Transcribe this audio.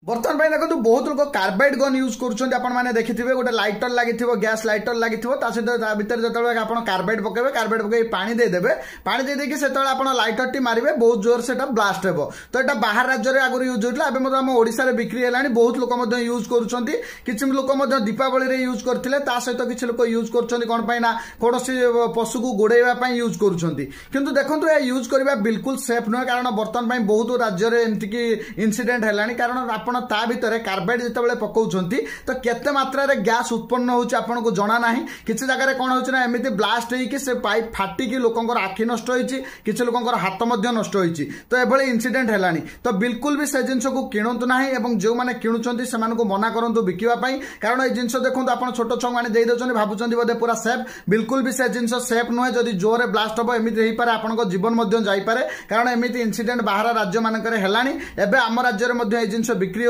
बर्तमान पे देखो बहुत लोग कार्बाइड गन यूज करें देखिए गोटे लाइटर लगी गैस लाइटर लगी सहित भितर जो आप कार्बाइड पकेबे कार्बाइड पकई पानी देदेवे पानी दे से लाइटर टी मारे बहुत जोर से ब्लास्ट हो तो यहाँ बाहर राज्य में आगुरी यूज होता है आम ओडिशा रे बिक्री है बहुत लोक यूज कर लोक दीपावली रे यूज करते सहित किसी लोग यूज कर कौन कौन पशु को गोड़ाई यूज कर देखो यह यूज करवा बिल्कुल सेफ नुहे कारण बर्तमान बहुत राज्य में एमती इनसीडेंट है कारण आप ता भितर कार्बाइड जिते पकाउछंती तो केते मात्रा रे गैस उत्पन्न होउछ आपन को जणा नाही किछि जगह रे कोन होउछ ना एमिति ब्लास्ट होई कि से पाइप फाटी कि लोकंकर आखि नष्ट होईछि किछि लोकंकर हाथ मध्य नष्ट होईछि तो एभली इंसिडेंट हेलानी तो बिल्कुल भी से जिंस को किणंतु नाही एवं जो माने किणुछंती से मानको मना करंतु बिकिवा पई कारण ए जिंस देखंतु आपन छोटो छंग माने देई दोछंती भाबुछंती बोधे पूरा सेफ बिल्कुल भी से जिंस सेफ नुहे जदि जोरे ब्लास्ट हो एमिति हेई पारे आपन को जीवन मध्य जाई पारे कारण एमिति इंसिडेंट बाहर राज्य मानकर हेलानी एबे आम राज्य रे मध्य ए जिंस बिक्री